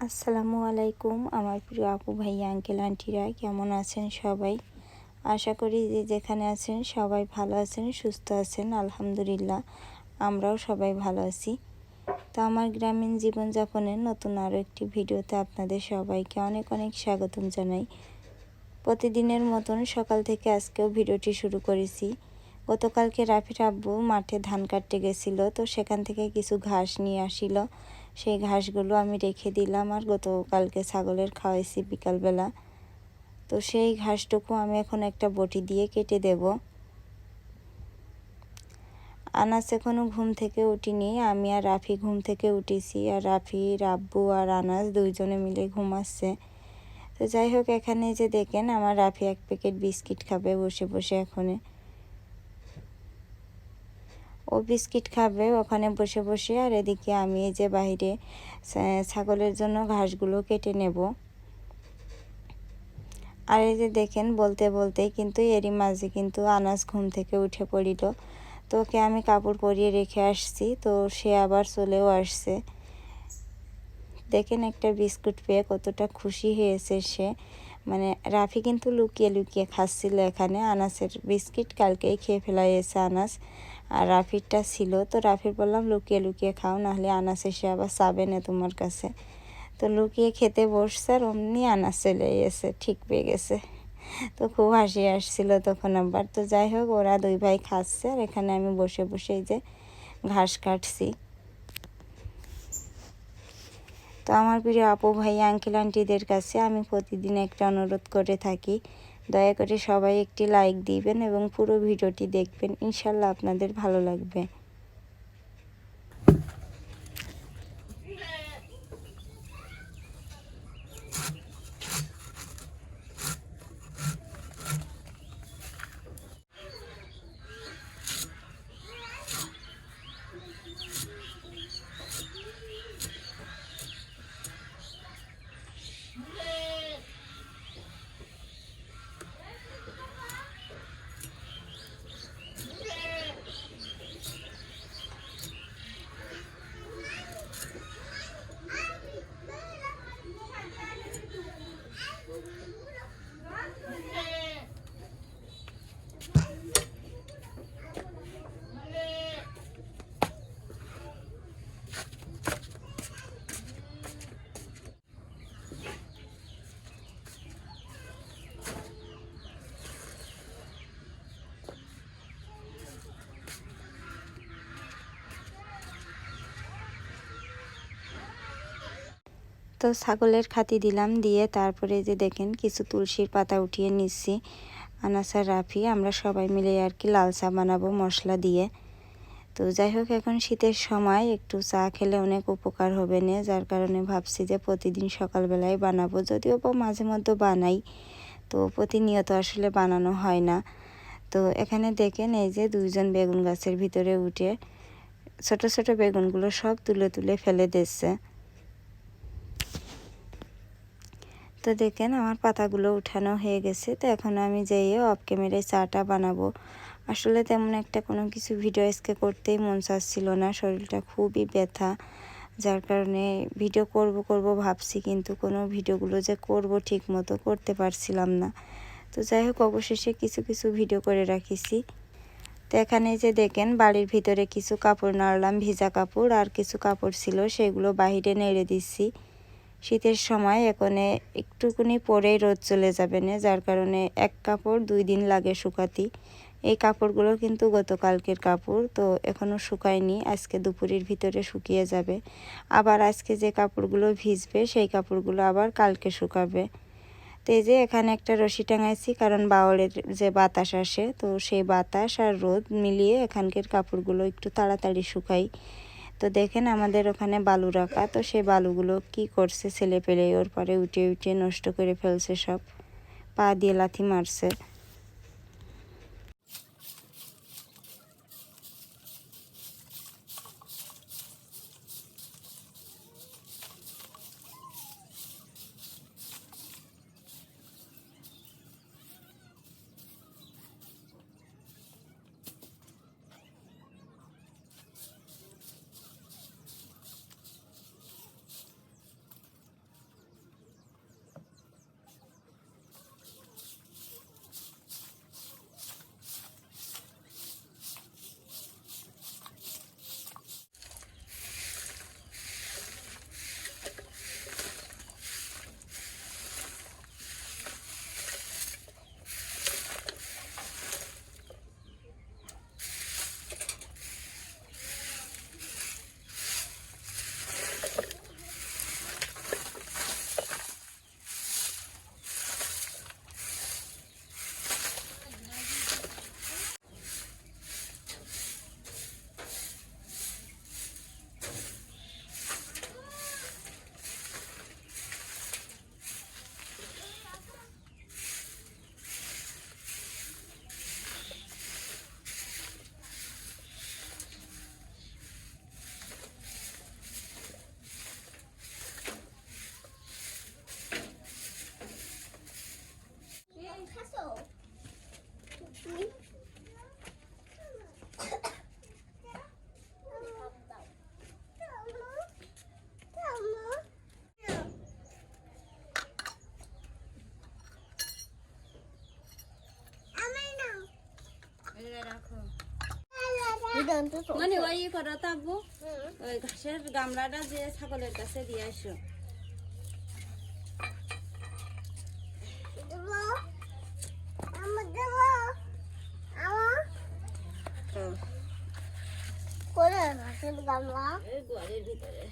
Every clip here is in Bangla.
আসসালামু আলাইকুম আমার প্রিয় আপু ভাইয়া আঙ্কেল আন্টিরা কেমন আছেন সবাই। আশা করি যে যেখানে আছেন সবাই ভালো আছেন, সুস্থ আছেন। আলহামদুলিল্লাহ আমরাও সবাই ভালো আছি। তো আমার গ্রামীণ জীবনযাপনের নতুন আরও একটি ভিডিওতে আপনাদের সবাইকে অনেক অনেক স্বাগতম জানাই। প্রতিদিনের মতন সকাল থেকে আজকেও ভিডিওটি শুরু করেছি। গতকালকে রাফির আব্বু মাঠে ধান কাটতে গেছিল, তো সেখান থেকে কিছু ঘাস নিয়ে আসিল। সেই ঘাসগুলো আমি রেখে দিলাম, আর গতকালকে ছাগলের খাওয়াইছি বিকালবেলা। তো সেই ঘাসটুকু আমি এখন একটা বটি দিয়ে কেটে দেব। আনাস এখনও ঘুম থেকে উঠিনি, আমি আর রাফি ঘুম থেকে উঠেছি, আর রাফির আব্বু আর আনাস দুইজনে মিলে ঘুমাচ্ছে। তো যাই হোক, এখানে যে দেখেন আমার রাফি এক প্যাকেট বিস্কিট খাবে বসে বসে। ও বিস্কিট খাবে ওখানে বসে বসে, আর এদিকে আমি এই যে বাইরে ছাগলের জন্য ঘাসগুলো কেটে নেব। আর এই যে দেখেন বলতে বলতেই কিন্তু এরই মাঝে কিন্তু আনাস ঘুম থেকে উঠে পড়িল। তো ওকে আমি কাপড় পরিয়ে রেখে আসছি, তো সে আবার চলেও আসছে। দেখেন একটা বিস্কুট পেয়ে কতটা খুশি হয়েছে সে। মানে রাফি কিন্তু লুকিয়ে লুকিয়ে খাচ্ছিল এখানে আনাসের বিস্কিট, কালকেই খেয়ে ফেলাইছে আনাস, আর রাফিরটা ছিল। তো রাফির বললাম লুকিয়ে লুকিয়ে খাও, নাহলে আনাস এসে আবার চাবে না তোমার কাছে। তো লুকিয়ে খেতে বসছে, আর অমনি আনাস চলে গেছে, ঠিক পেয়ে গেছে। তো খুব হাসি আসছিল তখন আবার। তো যাই হোক, ওরা দুই ভাই খাচ্ছে, আর এখানে আমি বসে বসে এই যে ঘাস কাটছি। তো আমার প্রিয় আপু ভাই আঙ্কেল আন্টিদের কাছে আমি প্রতিদিন একটা অনুরোধ করে থাকি, দয়া করে সবাই একটি লাইক দিবেন এবং পুরো ভিডিওটি দেখবেন, ইনশাল্লাহ আপনাদের ভালো লাগবে। তো ছাগলের খাতি দিলাম, দিয়ে তারপরে যে দেখেন কিছু তুলসীর পাতা উঠিয়ে নিচ্ছি। আনাস আর রাফি আমরা সবাই মিলে আর কি লাল চা বানাবো মশলা দিয়ে। তো যাই হোক, এখন শীতের সময় একটু চা খেলে অনেক উপকার হবে না, যার কারণে ভাবছি যে প্রতিদিন সকালবেলায় বানাবো, যদিও বা মাঝে মধ্যে বানাই, তো প্রতিনিয়ত আসলে বানানো হয় না। তো এখানে দেখেন এই যে দুইজন বেগুন গাছের ভিতরে উঠে ছোট ছোট বেগুনগুলো সব তুলে তুলে ফেলে দিচ্ছে। তো দেখেন আমার পাতাগুলো উঠানো হয়ে গেছে। তো এখন আমি যেয়ে অফ ক্যামেরায় চাটা বানাবো। আসলে তেমন একটা কোনো কিছু ভিডিও আজকে করতেই মন চাচ্ছিল না, শরীরটা খুবই ব্যথা, যার কারণে ভিডিও করব ভাবছি, কিন্তু কোনো ভিডিওগুলো যে করব ঠিক মতো করতে পারছিলাম না। তো যাই হোক, অবশেষে কিছু কিছু ভিডিও করে রাখিছি। তো এখানে যে দেখেন বাড়ির ভিতরে কিছু কাপড় নাড়লাম, ভিজা কাপড়, আর কিছু কাপড় ছিল সেগুলো বাহিরে নেড়ে দিচ্ছি। শীতের সময় এখানে একটুকুনি পরেই রোদ চলে যাবে না, যার কারণে এক কাপড় 2 দিন লাগে শুকাতে। এই কাপড়গুলো কিন্তু গতকালকের কাপড়, তো এখনও শুকায়নি, আজকে দুপুরের ভিতরে শুকিয়ে যাবে। আবার আজকে যে কাপড়গুলো ভিজবে সেই কাপড়গুলো আবার কালকে শুকাবে। তো এই যে এখানে একটা রশি টাঙাইছি, কারণ বাওয়ালের যে বাতাস আসে, তো সেই বাতাস আর রোদ মিলিয়ে এখানকার কাপড়গুলো একটু তাড়াতাড়ি শুকাই। তো দেখেন আমাদের ওখানে বালু রাখা, তো সেই বালুগুলো কি করছে ছেলে পেলে ওর পরে উঠে উঠে নষ্ট করে ফেলছে, সব পা দিয়ে লাথি মারছে। মানে ওই করা থাকবো ওই ঘাসের গামলাটা যে ছাগলের কাছে দিয়ে আসো ঘাসের গামলা গোয়ালের ভিতরে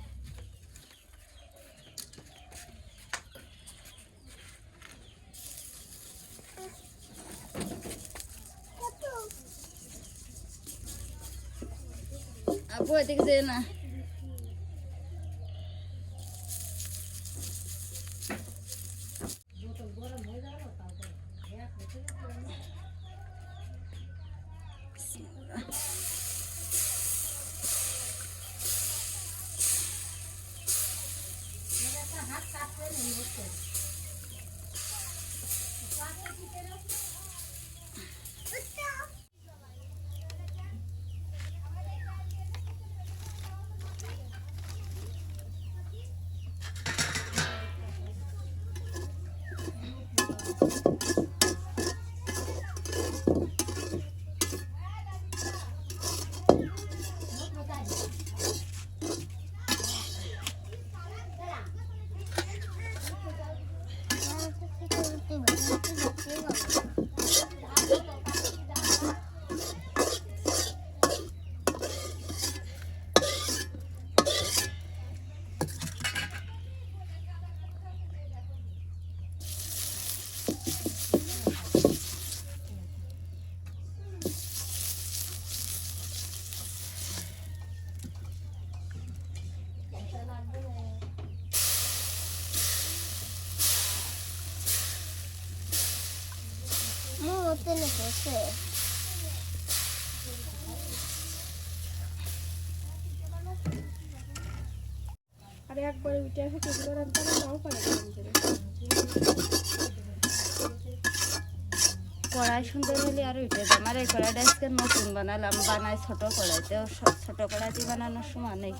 আপু এদিকে যে না আরে একবারে উঠে আসে কেগুলো রাখতে নাও পারে কড়াই সুন্দর হলে আর উঠে যায় আমার এই কড়াইটা আজকে নতুন বানালাম বানাই ছোট কড়াইতে ছোট কড়াইতে বানানোর সময় নেই